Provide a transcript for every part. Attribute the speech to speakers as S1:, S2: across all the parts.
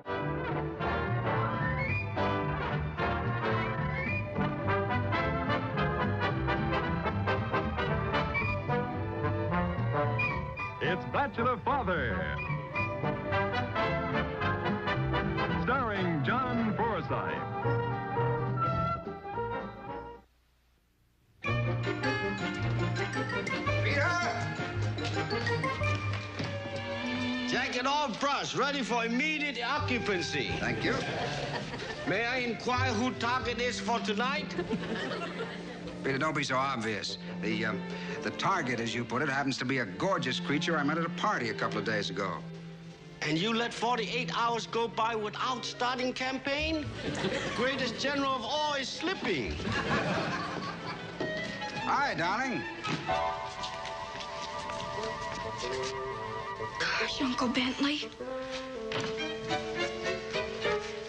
S1: It's Bachelor Father, starring John Forsythe.
S2: Jacket all brushed, ready for immediate occupancy.
S3: Thank you.
S2: May I inquire who target is for tonight?
S3: Peter, don't be so obvious. The target, as you put it, happens to be a gorgeous creature I met at a party a couple of days ago.
S2: And you let 48 hours go by without starting campaign? Greatest general of all is slipping.
S3: Hi, darling.
S4: Gosh, Uncle Bentley.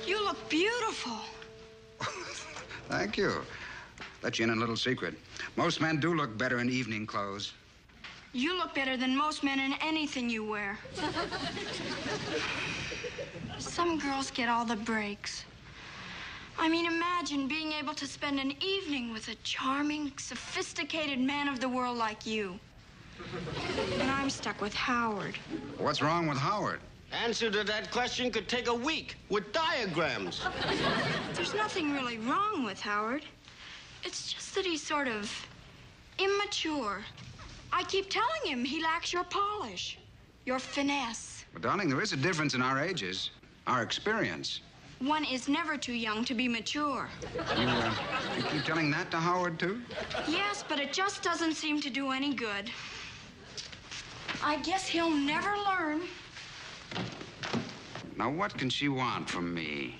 S4: You look beautiful.
S3: Thank you. Let you in on a little secret. Most men do look better in evening clothes.
S4: You look better than most men in anything you wear. Some girls get all the breaks. I mean, imagine being able to spend an evening with a charming, sophisticated man of the world like you. And I'm stuck with Howard.
S3: What's wrong with Howard?
S2: Answer to that question could take a week with diagrams.
S4: There's nothing really wrong with Howard. It's just that he's sort of immature. I keep telling him he lacks your polish, your finesse.
S3: But, darling, there is a difference in our ages, our experience.
S4: One is never too young to be mature.
S3: You keep telling that to Howard, too?
S4: Yes, but it just doesn't seem to do any good. I guess he'll never learn.
S3: Now, what can she want from me?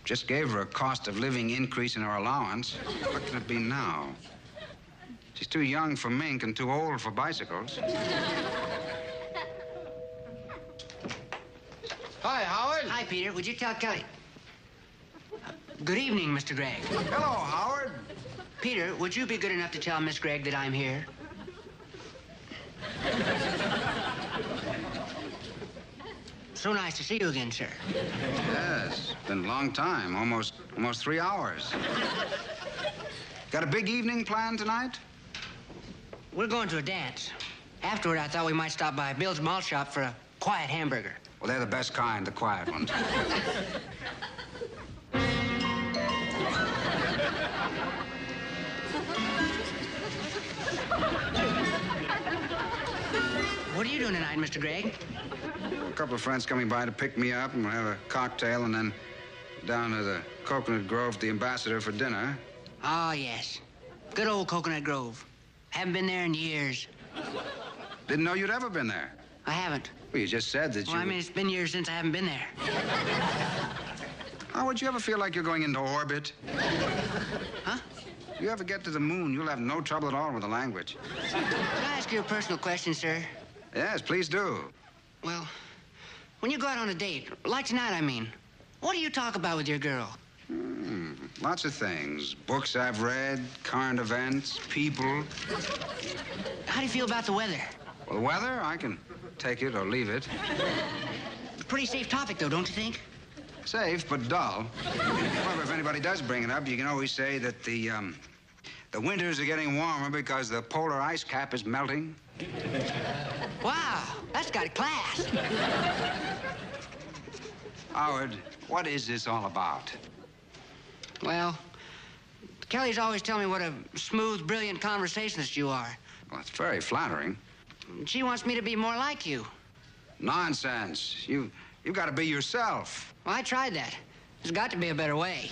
S3: Just gave her a cost of living increase in her allowance. What can it be now? She's too young for mink and too old for bicycles.
S2: Hi, Howard.
S5: Hi, Peter. Would you tell Kelly? Good evening, Mr. Gregg.
S3: Hello, Howard.
S5: Peter, would you be good enough to tell Miss Gregg that I'm here? So nice to see you again, sir.
S3: Yes, been a long time, almost 3 hours. Got a big evening planned tonight?
S5: We're going to a dance. Afterward, I thought we might stop by Bill's malt shop for a quiet hamburger.
S3: Well, they're the best kind, the quiet ones.
S5: What are you doing tonight, Mr. Gregg?
S3: A couple of friends coming by to pick me up, and we'll have a cocktail, and then down to the Coconut Grove to the Ambassador for dinner.
S5: Oh, yes. Good old Coconut Grove. Haven't been there in years.
S3: Didn't know you'd ever been there.
S5: I haven't.
S3: Well, you just said that you...
S5: Well, I mean, it's been years since I haven't been there.
S3: How would you ever feel like you're going into orbit?
S5: Huh?
S3: You ever get to the moon, you'll have no trouble at all with the language.
S5: Can I ask you a personal question, sir?
S3: Yes, please do.
S5: Well, when you go out on a date, like tonight, I mean, what do you talk about with your girl?
S3: Lots of things. Books I've read, current events, people.
S5: How do you feel about the weather?
S3: Well, the weather, I can take it or leave it.
S5: Pretty safe topic, though, don't you think?
S3: Safe, but dull. However, if anybody does bring it up, you can always say that the winters are getting warmer because the polar ice cap is melting.
S5: Wow, that's got class.
S3: Howard, what is this all about?
S5: Well, Kelly's always telling me what a smooth, brilliant conversationalist you are.
S3: Well, it's very flattering.
S5: She wants me to be more like you.
S3: Nonsense. You've got to be yourself.
S5: Well, I tried that. There's got to be a better way.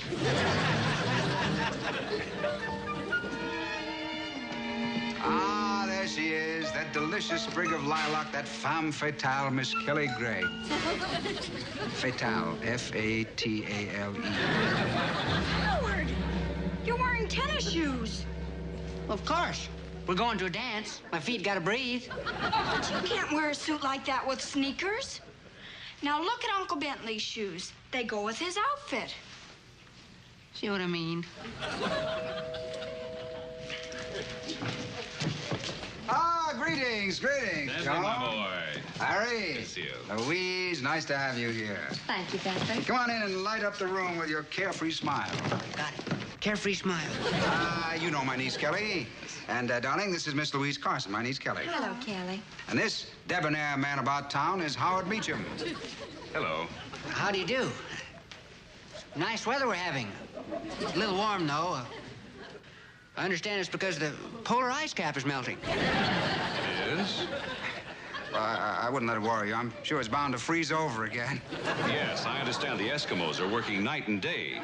S3: Ah, there she is, that delicious sprig of lilac, that femme fatale, Miss Kelly Gray. Fatale, F-A-T-A-L-E.
S4: Howard, you're wearing tennis shoes.
S5: Of course. We're going to a dance. My feet gotta breathe.
S4: But you can't wear a suit like that with sneakers. Now look at Uncle Bentley's shoes. They go with his outfit.
S5: See what I mean?
S3: Ah, greetings,
S6: Stand
S3: John.
S6: by, my boy.
S3: Harry.
S6: Yes, you.
S3: Louise, nice to have you here.
S7: Thank you, Bentley.
S3: Come on in and light up the room with your carefree smile.
S5: Got it. Carefree smile.
S3: You know my niece, Kelly. And, darling, this is Miss Louise Carson, my niece, Kelly.
S7: Hello, Kelly.
S3: And this debonair man about town is Howard Beecham.
S6: Hello.
S5: How do you do? Nice weather we're having. A little warm, though. I understand it's because the polar ice cap is melting.
S6: It is?
S3: I wouldn't let it worry you. I'm sure it's bound to freeze over again.
S6: Yes, I understand the Eskimos are working night and day.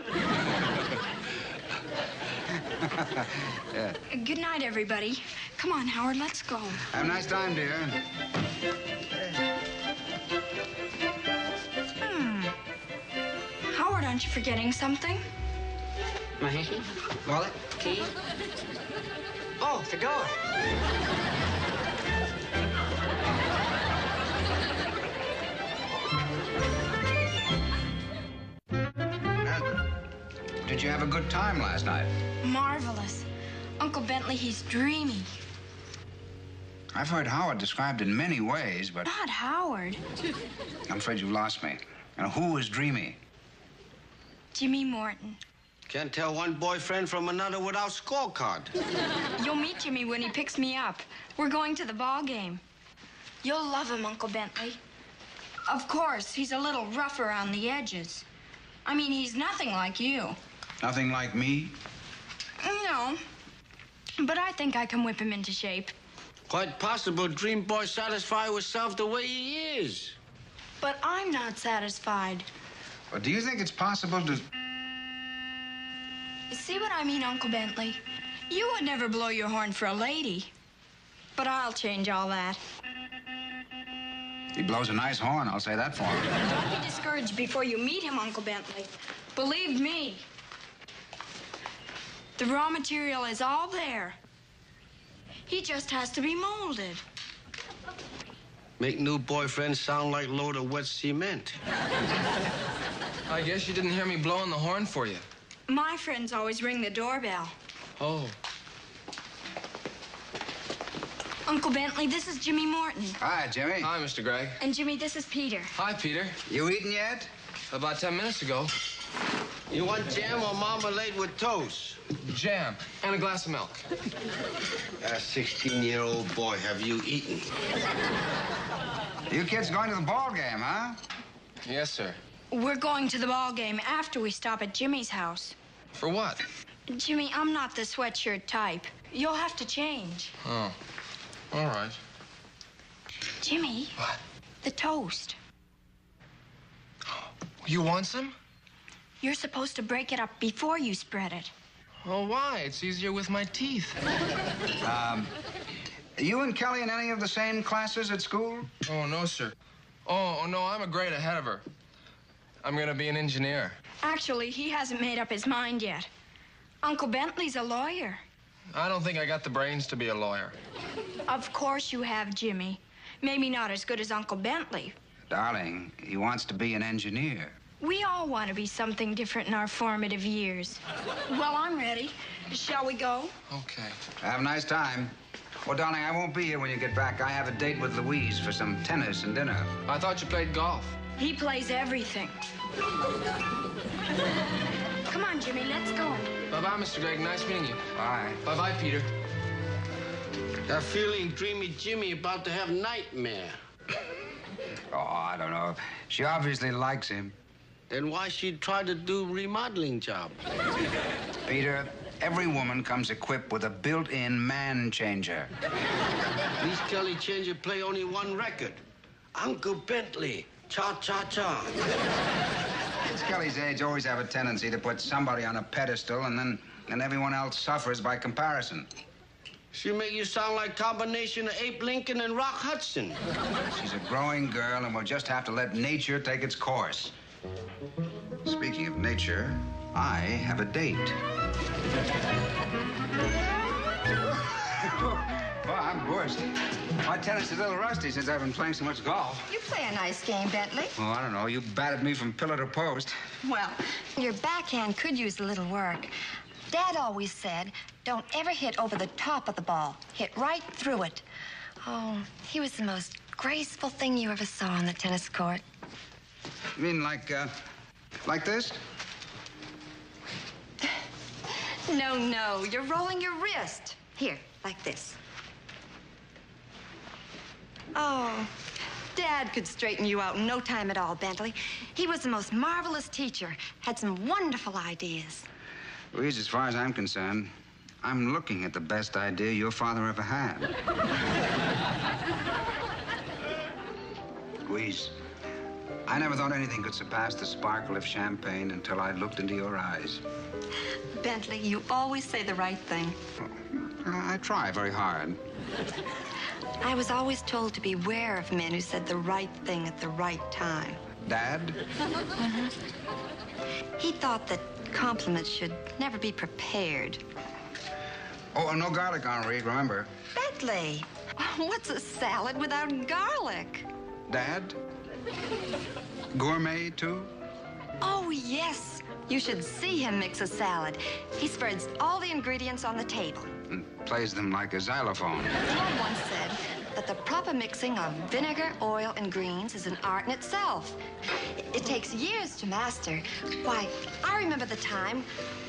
S3: Yeah.
S4: Good night, everybody. Come on, Howard, let's go.
S3: Have a nice time, dear.
S4: Howard, aren't you forgetting something?
S5: My wallet, key. Oh, the door.
S3: Did you have a good time last night?
S4: Marvelous. Uncle Bentley, he's dreamy.
S3: I've heard Howard described in many ways, but
S4: Not Howard.
S3: I'm afraid you've lost me. And who is dreamy?
S4: Jimmy Morton.
S2: Can't tell one boyfriend from another without scorecard.
S4: You'll meet Jimmy when he picks me up. We're going to the ball game. You'll love him, Uncle Bentley. Of course, he's a little rough around the edges. I mean, he's nothing like you.
S3: Nothing like me?
S4: No. But I think I can whip him into shape.
S2: Quite possible Dream Boy satisfied with self the way he is.
S4: But I'm not satisfied.
S3: Or do you think it's possible to...
S4: See what I mean, Uncle Bentley? You would never blow your horn for a lady. But I'll change all that.
S3: He blows a nice horn, I'll say that for him.
S4: Don't be discouraged before you meet him, Uncle Bentley. Believe me. The raw material is all there. He just has to be molded.
S2: Make new boyfriends sound like load of wet cement.
S8: I guess you didn't hear me blowing the horn for you.
S4: My friends always ring the doorbell.
S8: Oh.
S4: Uncle Bentley, this is Jimmy Morton.
S3: Hi, Jimmy.
S8: Hi, Mr. Gregg.
S4: And Jimmy, this is Peter.
S8: Hi, Peter.
S3: You eaten yet?
S8: About 10 minutes ago.
S2: You want jam or marmalade with toast?
S8: Jam and a glass of milk.
S2: A 16-year-old boy, have you eaten?
S3: You kids going to the ball game, huh?
S8: Yes, sir.
S4: We're going to the ball game after we stop at Jimmy's house.
S8: For what?
S4: Jimmy, I'm not the sweatshirt type. You'll have to change.
S8: Oh. All right.
S4: Jimmy.
S8: What?
S4: The toast.
S8: You want some?
S4: You're supposed to break it up before you spread it.
S8: Oh, why? It's easier with my teeth.
S3: You and Kelly in any of the same classes at school?
S8: Oh, no, sir. Oh, no, I'm a grade ahead of her. I'm gonna be an engineer.
S4: Actually, he hasn't made up his mind yet. Uncle Bentley's a lawyer.
S8: I don't think I got the brains to be a lawyer.
S4: Of course you have, Jimmy. Maybe not as good as Uncle Bentley.
S3: Darling, he wants to be an engineer.
S4: We all want to be something different in our formative years. Well, I'm ready. Shall we go?
S8: Okay.
S3: Have a nice time. Well, darling, I won't be here when you get back. I have a date with Louise for some tennis and dinner.
S8: I thought you played golf.
S4: He plays everything. Come on, Jimmy, let's go.
S8: Bye-bye, Mr. Gregg. Nice meeting you.
S3: Bye.
S8: Bye-bye, Peter.
S2: Got feeling Dreamy Jimmy about to have nightmare.
S3: Oh, I don't know. She obviously likes him.
S2: Then why she try to do remodeling job?
S3: Peter, every woman comes equipped with a built-in man changer.
S2: These Kelly Changer play only one record. Uncle Bentley, cha-cha-cha.
S3: Kids Kelly's age always have a tendency to put somebody on a pedestal and then everyone else suffers by comparison.
S2: She make you sound like combination of Abe Lincoln and Rock Hudson.
S3: She's a growing girl and we'll just have to let nature take its course. Speaking of nature, I have a date. Well, I'm worst. My tennis is a little rusty since I've been playing so much golf.
S7: You play a nice game, Bentley.
S3: Oh, I don't know. You batted me from pillar to post.
S7: Well, your backhand could use a little work. Dad always said, don't ever hit over the top of the ball. Hit right through it. Oh, he was the most graceful thing you ever saw on the tennis court?
S3: You mean like this?
S7: No, you're rolling your wrist. Here, like this. Oh, Dad could straighten you out in no time at all, Bentley. He was the most marvelous teacher, had some wonderful ideas.
S3: Louise, as far as I'm concerned, I'm looking at the best idea your father ever had. Louise, I never thought anything could surpass the sparkle of champagne until I looked into your eyes.
S7: Bentley, you always say the right thing.
S3: I try very hard.
S7: I was always told to beware of men who said the right thing at the right time.
S3: Dad?
S7: He thought that compliments should never be prepared.
S3: Oh, no garlic, Henri, remember.
S7: Bentley, what's a salad without garlic?
S3: Dad? Gourmet, too?
S7: Oh, yes. You should see him mix a salad. He spreads all the ingredients on the table.
S3: And plays them like a xylophone.
S7: Dad once said that the proper mixing of vinegar, oil, and greens is an art in itself. It takes years to master. Why, I remember the time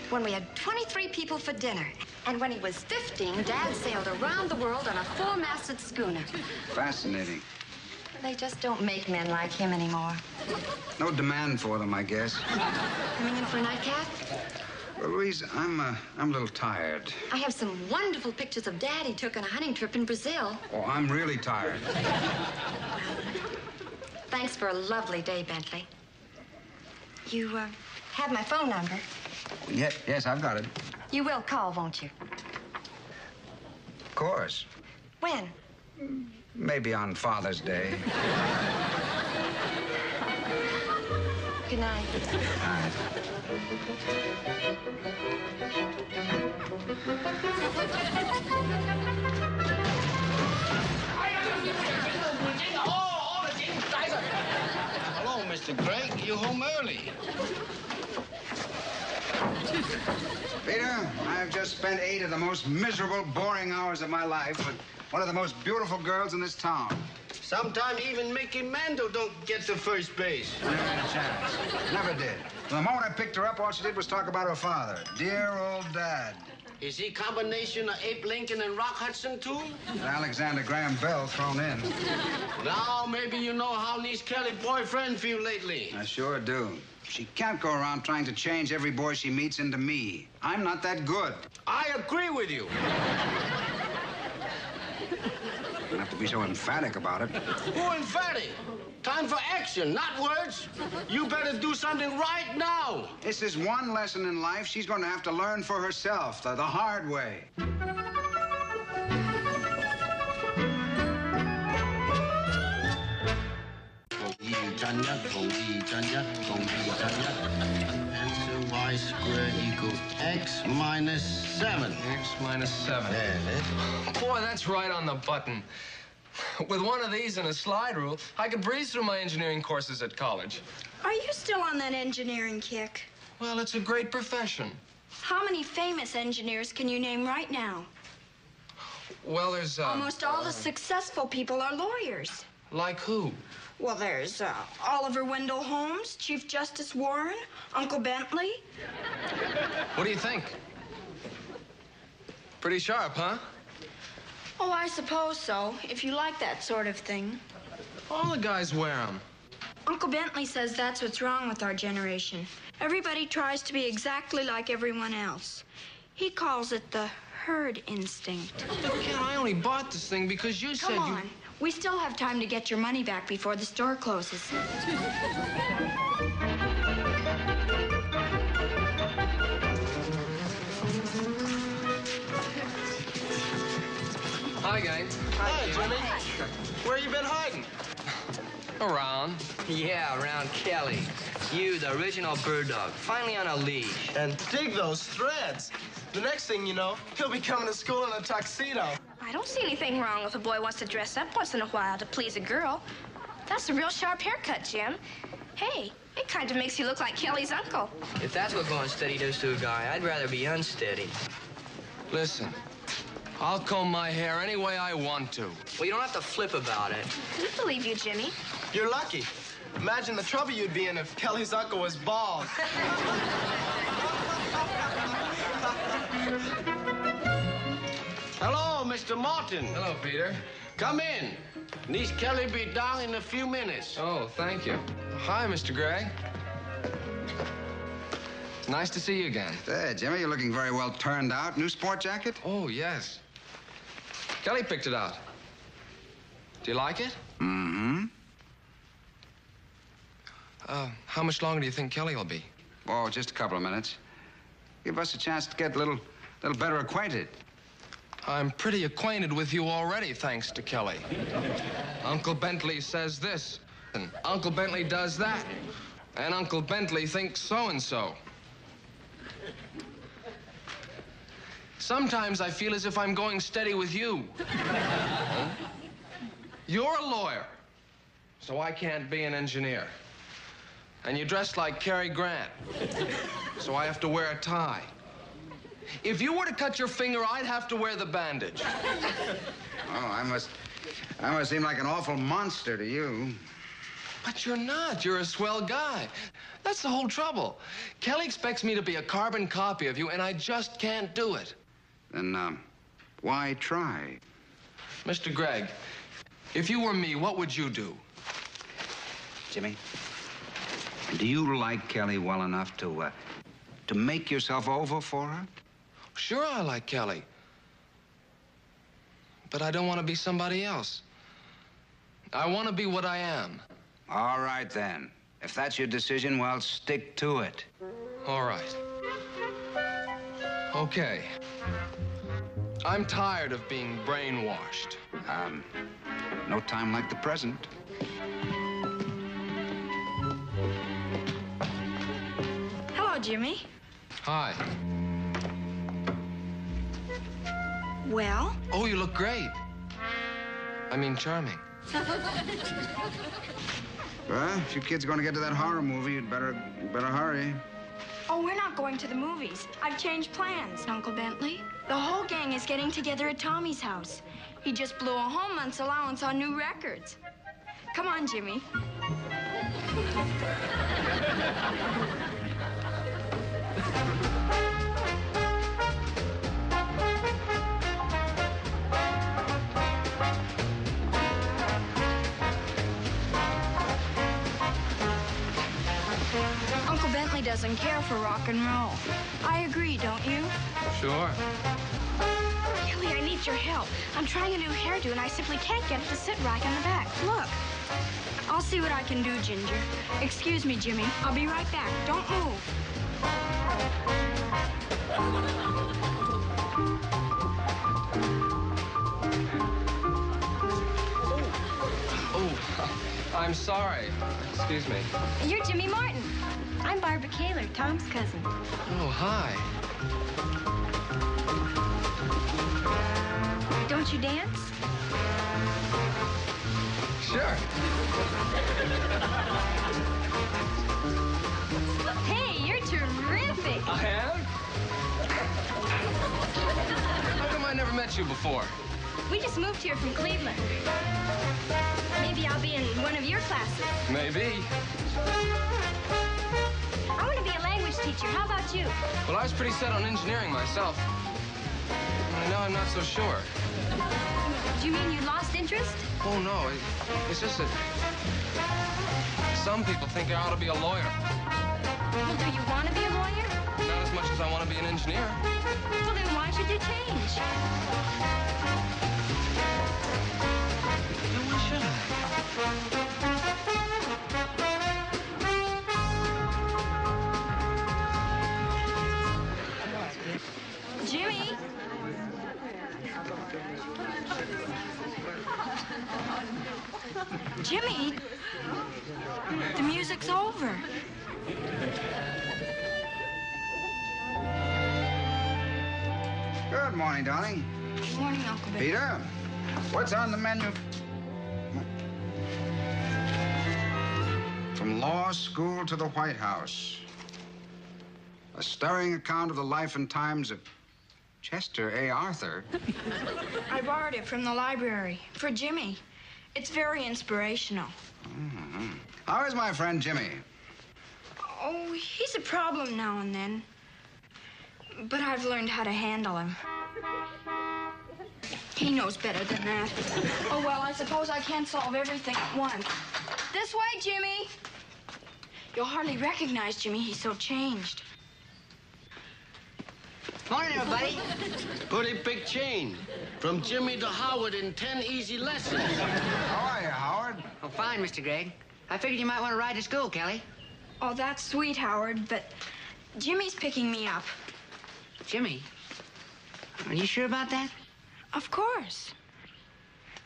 S7: when we had 23 people for dinner. And when he was 15, Dad sailed around the world on a four-masted schooner.
S3: Fascinating.
S7: They just don't make men like him anymore.
S3: No demand for them, I guess.
S7: Coming in for a nightcap?
S3: Well, Louise, I'm a little tired.
S7: I have some wonderful pictures of Dad he took on a hunting trip in Brazil.
S3: Oh, I'm really tired.
S7: Thanks for a lovely day, Bentley. You, have my phone number.
S3: Yes, I've got it.
S7: You will call, won't you?
S3: Of course.
S7: When?
S3: Maybe on Father's Day.
S7: Good night.
S3: All right.
S2: Hello, Mr. Craig. You home early?
S3: Peter, I've just spent 8 of the most miserable, boring hours of my life with one of the most beautiful girls in this town.
S2: Sometimes even Mickey Mantle don't get to first base.
S3: Never had a chance. Never did. From the moment I picked her up, all she did was talk about her father. Dear old Dad.
S2: Is he combination of Abe Lincoln and Rock Hudson, too?
S3: And Alexander Graham Bell thrown in.
S2: Now maybe you know how Niece Kelly's boyfriend feel lately.
S3: I sure do. She can't go around trying to change every boy she meets into me. I'm not that good.
S2: I agree with you.
S3: You don't have to be so emphatic about it.
S2: Who emphatic? Time for action, not words. You better do something right now.
S3: This is one lesson in life she's going to have to learn for herself, the hard way.
S2: Answer y squared equals x minus 7.
S8: X minus 7.
S2: Yeah,
S8: Boy, that's right on the button. With one of these and a slide rule, I could breeze through my engineering courses at college.
S4: Are you still on that engineering kick?
S8: Well, it's a great profession.
S4: How many famous engineers can you name right now?
S8: Well, there's,
S4: Almost all the successful people are lawyers.
S8: Like who?
S4: Well, there's Oliver Wendell Holmes, Chief Justice Warren, Uncle Bentley.
S8: What do you think? Pretty sharp, huh?
S4: Oh, I suppose so, if you like that sort of thing.
S8: All the guys wear them.
S4: Uncle Bentley says that's what's wrong with our generation. Everybody tries to be exactly like everyone else. He calls it the herd instinct.
S8: Ken, I only bought this thing because you said
S4: Come on. We still have time to get your money back before the store closes.
S8: Hi, gang.
S2: Hi, Jimmy. Where you been hiding?
S8: Around.
S9: Yeah, around Kelly. You, the original bird dog, finally on a leash.
S10: And dig those threads. The next thing you know, he'll be coming to school in a tuxedo.
S11: I don't see anything wrong if a boy wants to dress up once in a while to please a girl. That's a real sharp haircut, Jim. Hey, it kind of makes you look like Kelly's uncle.
S9: If that's what going steady does to a guy, I'd rather be unsteady.
S8: Listen, I'll comb my hair any way I want to.
S9: Well, you don't have to flip about it.
S11: We believe you, Jimmy.
S10: You're lucky. Imagine the trouble you'd be in if Kelly's uncle was bald.
S2: Hello, Mr. Martin.
S8: Hello, Peter.
S2: Come in. Niece Kelly be down in a few minutes.
S8: Oh, thank you. Hi, Mr. Gregg. Nice to see you again.
S3: Hey, Jimmy, you're looking very well turned out. New sport jacket?
S8: Oh, yes. Kelly picked it out. Do you like it?
S3: Mm-hmm.
S8: How much longer do you think Kelly will be?
S3: Oh, just a couple of minutes. Give us a chance to get a little better acquainted.
S8: I'm pretty acquainted with you already, thanks to Kelly. Uncle Bentley says this, and Uncle Bentley does that, and Uncle Bentley thinks so-and-so. Sometimes I feel as if I'm going steady with you. You're a lawyer, so I can't be an engineer. And you dress like Cary Grant, so I have to wear a tie. If you were to cut your finger, I'd have to wear the bandage.
S3: Oh, I must seem like an awful monster to you.
S8: But you're not. You're a swell guy. That's the whole trouble. Kelly expects me to be a carbon copy of you, and I just can't do it.
S3: Then, why try?
S8: Mr. Gregg, if you were me, what would you do?
S3: Jimmy, do you like Kelly well enough to make yourself over for her?
S8: Sure, I like Kelly. But I don't want to be somebody else. I want to be what I am.
S3: All right, then. If that's your decision, well, stick to it.
S8: All right. Okay. I'm tired of being brainwashed.
S3: No time like the present.
S4: Hello, Jimmy.
S8: Hi.
S4: Well?
S8: Oh, you look great. I mean, charming.
S3: Well, if you kids are going to get to that horror movie, you'd better hurry.
S4: Oh, we're not going to the movies. I've changed plans, Uncle Bentley. The whole gang is getting together at Tommy's house. He just blew a whole month's allowance on new records. Come on, Jimmy. Uncle Bentley doesn't care for rock and roll. I agree, don't you?
S8: Sure.
S11: Kelly, I need your help. I'm trying a new hairdo, and I simply can't get it to sit right in the back. Look.
S4: I'll see what I can do, Ginger. Excuse me, Jimmy. I'll be right back. Don't move.
S8: Oh, I'm sorry. Excuse me.
S11: You're Jimmy Martin. I'm Barbara Kaler, Tom's cousin.
S8: Oh, hi.
S11: Don't you dance?
S8: Sure.
S11: Hey, you're terrific.
S8: I am? How come I never met you before?
S11: We just moved here from Cleveland. Maybe I'll be in one of your classes.
S8: Maybe.
S11: I want to be a language teacher. How about you?
S8: Well, I was pretty set on engineering myself. Now I'm not so sure.
S11: Do you mean you lost interest?
S8: Oh, no. It's just that some people think I ought to be a lawyer.
S11: Well, do you want to be a lawyer?
S8: Not as much as I want to be an engineer.
S11: Well, then why should you change?
S8: Then why should I?
S4: Jimmy? Jimmy? The music's over.
S3: Good morning, darling.
S4: Good morning, Uncle Ben.
S3: Peter, what's on the menu? From law school to the White House. A stirring account of the life and times of Chester A. Arthur?
S4: I borrowed it from the library for Jimmy. It's very inspirational.
S3: Mm-hmm. How is my friend Jimmy?
S4: Oh, he's a problem now and then. But I've learned how to handle him. He knows better than that. Oh, well, I suppose I can't solve everything at once. This way, Jimmy. You'll hardly recognize Jimmy. He's so changed.
S5: Morning, everybody.
S2: Pretty big change. From Jimmy to Howard in 10 easy lessons.
S3: How are you, Howard?
S5: Oh, fine, Mr. Gregg. I figured you might want to ride to school, Kelly.
S4: Oh, that's sweet, Howard, but Jimmy's picking me up.
S5: Jimmy? Are you sure about that?
S4: Of course.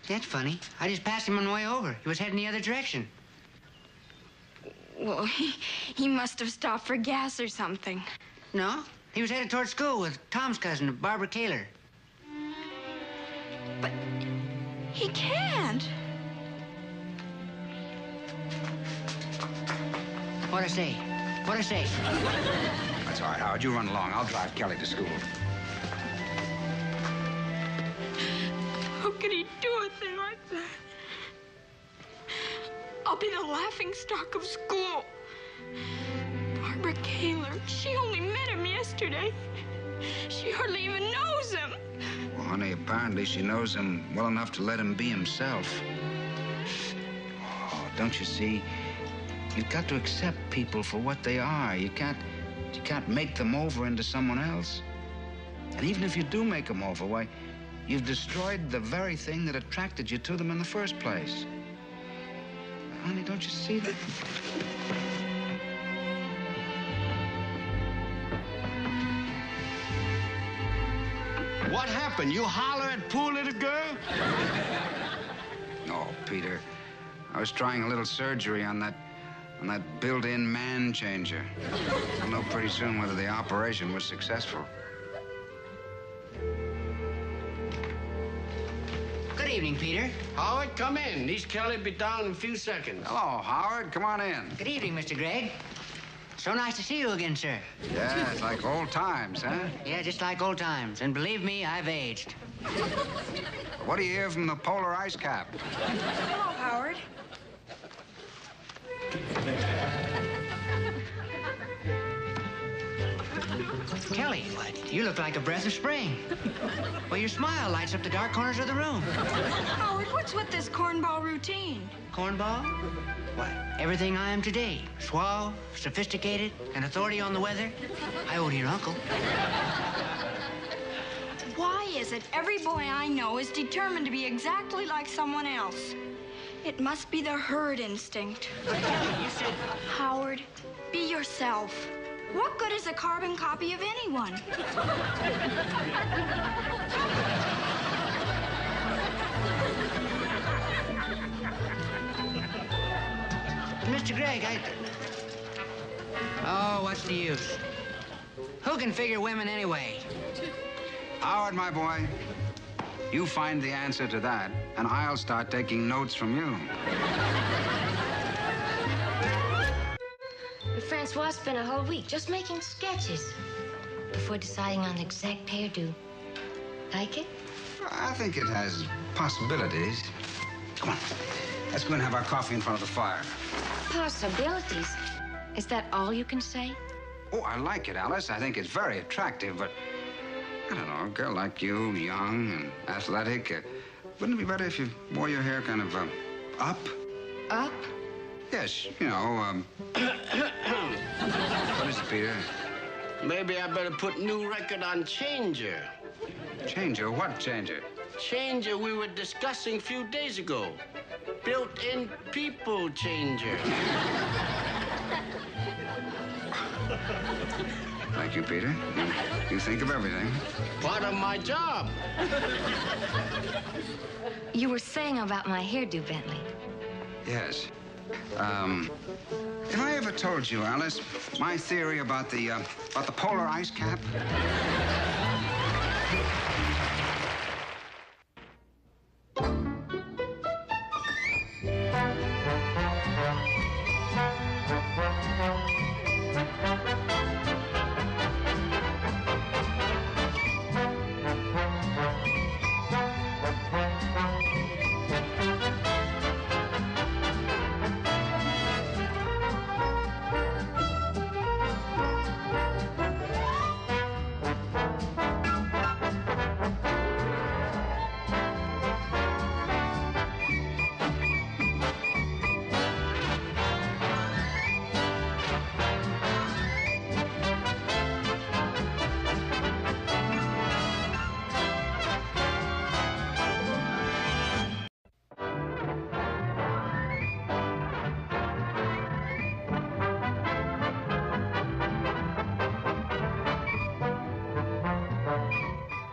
S5: That's funny. I just passed him on the way over. He was heading the other direction.
S4: Well, he must have stopped for gas or something.
S5: No, he was headed toward school with Tom's cousin, Barbara Kaler.
S4: But he can't.
S5: What'd I say? What'd I say?
S3: That's all right, Howard. You run along. I'll drive Kelly to school.
S4: How could he do a thing like that? I'll be the laughingstock of school. Barbara Kaler, she only met him yesterday. She hardly even knows him.
S3: Well, honey, apparently she knows him well enough to let him be himself. Oh, don't you see? You've got to accept people for what they are. You can't make them over into someone else. And even if you do make them over, why, you've destroyed the very thing that attracted you to them in the first place. Honey, don't you see that?
S2: What happened? You holler at poor little girl?
S3: No, Peter. I was trying a little surgery on that built-in man changer. I'll know pretty soon whether the operation was successful.
S5: Good evening, Peter.
S2: Howard, come in. These Kelly be down in a few seconds.
S3: Hello, Howard. Come on in.
S5: Good evening, Mr. Gregg. So nice to see you again, sir.
S3: Yeah, it's like old times, huh?
S5: Yeah, just like old times. And believe me, I've aged.
S3: What do you hear from the polar ice cap?
S4: Hello, Howard.
S5: Kelly, you look like a breath of spring. Well, your smile lights up the dark corners of the room.
S4: Howard, what's with this cornball routine?
S5: Cornball? What? Everything I am today. Suave, sophisticated, and authority on the weather. I owe to your uncle.
S4: Why is it every boy I know is determined to be exactly like someone else? It must be the herd instinct.
S5: You said...
S4: Howard, be yourself. What good is a carbon copy of anyone?
S5: Mr. Gregg, Oh, what's the use? Who can figure women anyway?
S3: Howard, my boy, you find the answer to that, and I'll start taking notes from you.
S12: Francois spent a whole week just making sketches before deciding on the exact hairdo. Like it?
S3: I think it has possibilities. Come on, let's go and have our coffee in front of the fire.
S12: Possibilities? Is that all you can say?
S3: Oh, I like it, Alice. I think it's very attractive, but I don't know, a girl like you, young and athletic, wouldn't it be better if you wore your hair kind of up?
S12: Up?
S3: Yes, you know, What is it, Peter?
S2: Maybe I better put new record on Changer.
S3: Changer? What Changer?
S2: Changer we were discussing a few days ago. Built-in people changer.
S3: Thank you, Peter. You think of everything.
S2: Part of my job.
S12: You were saying about my hairdo, Bentley.
S3: Yes. Have I ever told you, Alice, my theory about the polar ice cap?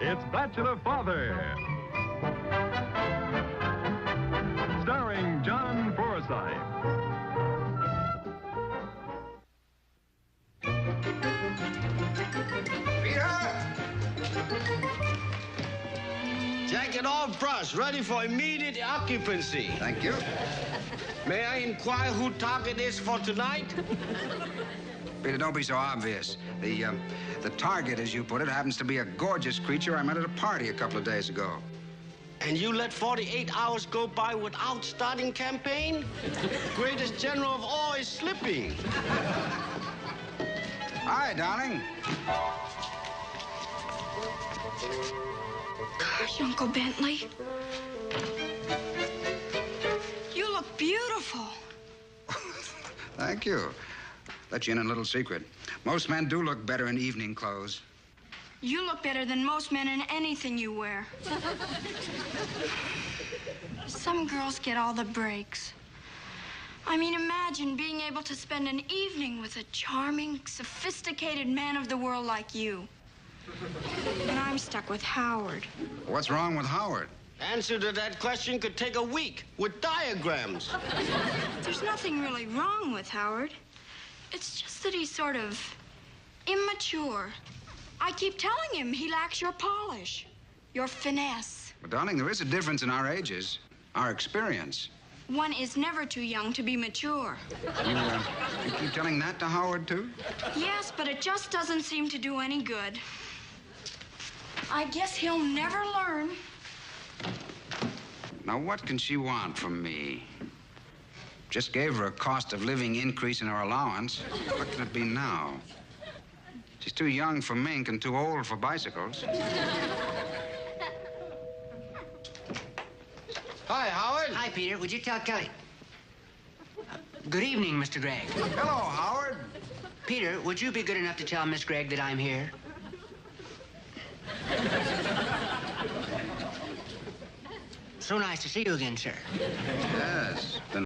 S1: It's Bachelor Father. Starring John Forsythe.
S2: Jacket all brushed, ready for immediate occupancy.
S3: Thank you.
S2: May I inquire who target is for tonight?
S3: Peter, don't be so obvious. The target, as you put it, happens to be a gorgeous creature I met at a party a couple of days ago.
S2: And you let 48 hours go by without starting campaign? Greatest general of all is slipping.
S3: Hi, darling.
S4: Gosh, Uncle Bentley. You look beautiful.
S3: Thank you. Let you in on a little secret. Most men do look better in evening clothes.
S4: You look better than most men in anything you wear. Some girls get all the breaks. I mean, imagine being able to spend an evening with a charming, sophisticated man of the world like you. And I'm stuck with Howard.
S3: What's wrong with Howard?
S2: Answer to that question could take a week with diagrams.
S4: There's nothing really wrong with Howard. It's just that he's sort of immature. I keep telling him he lacks your polish, your finesse.
S3: But, darling, there is a difference in our ages, our experience.
S4: One is never too young to be mature.
S3: You keep telling that to Howard, too?
S4: Yes, but it just doesn't seem to do any good. I guess he'll never learn.
S3: Now, what can she want from me? Just gave her a cost of living increase in her allowance. What can it be now? She's too young for mink and too old for bicycles.
S2: Hi, Howard.
S5: Hi, Peter. Would you tell Kelly? Good evening, Mr. Gregg.
S3: Hello, Howard.
S5: Peter, would you be good enough to tell Miss Gregg that I'm here? So nice to see you again, sir.
S3: Yes.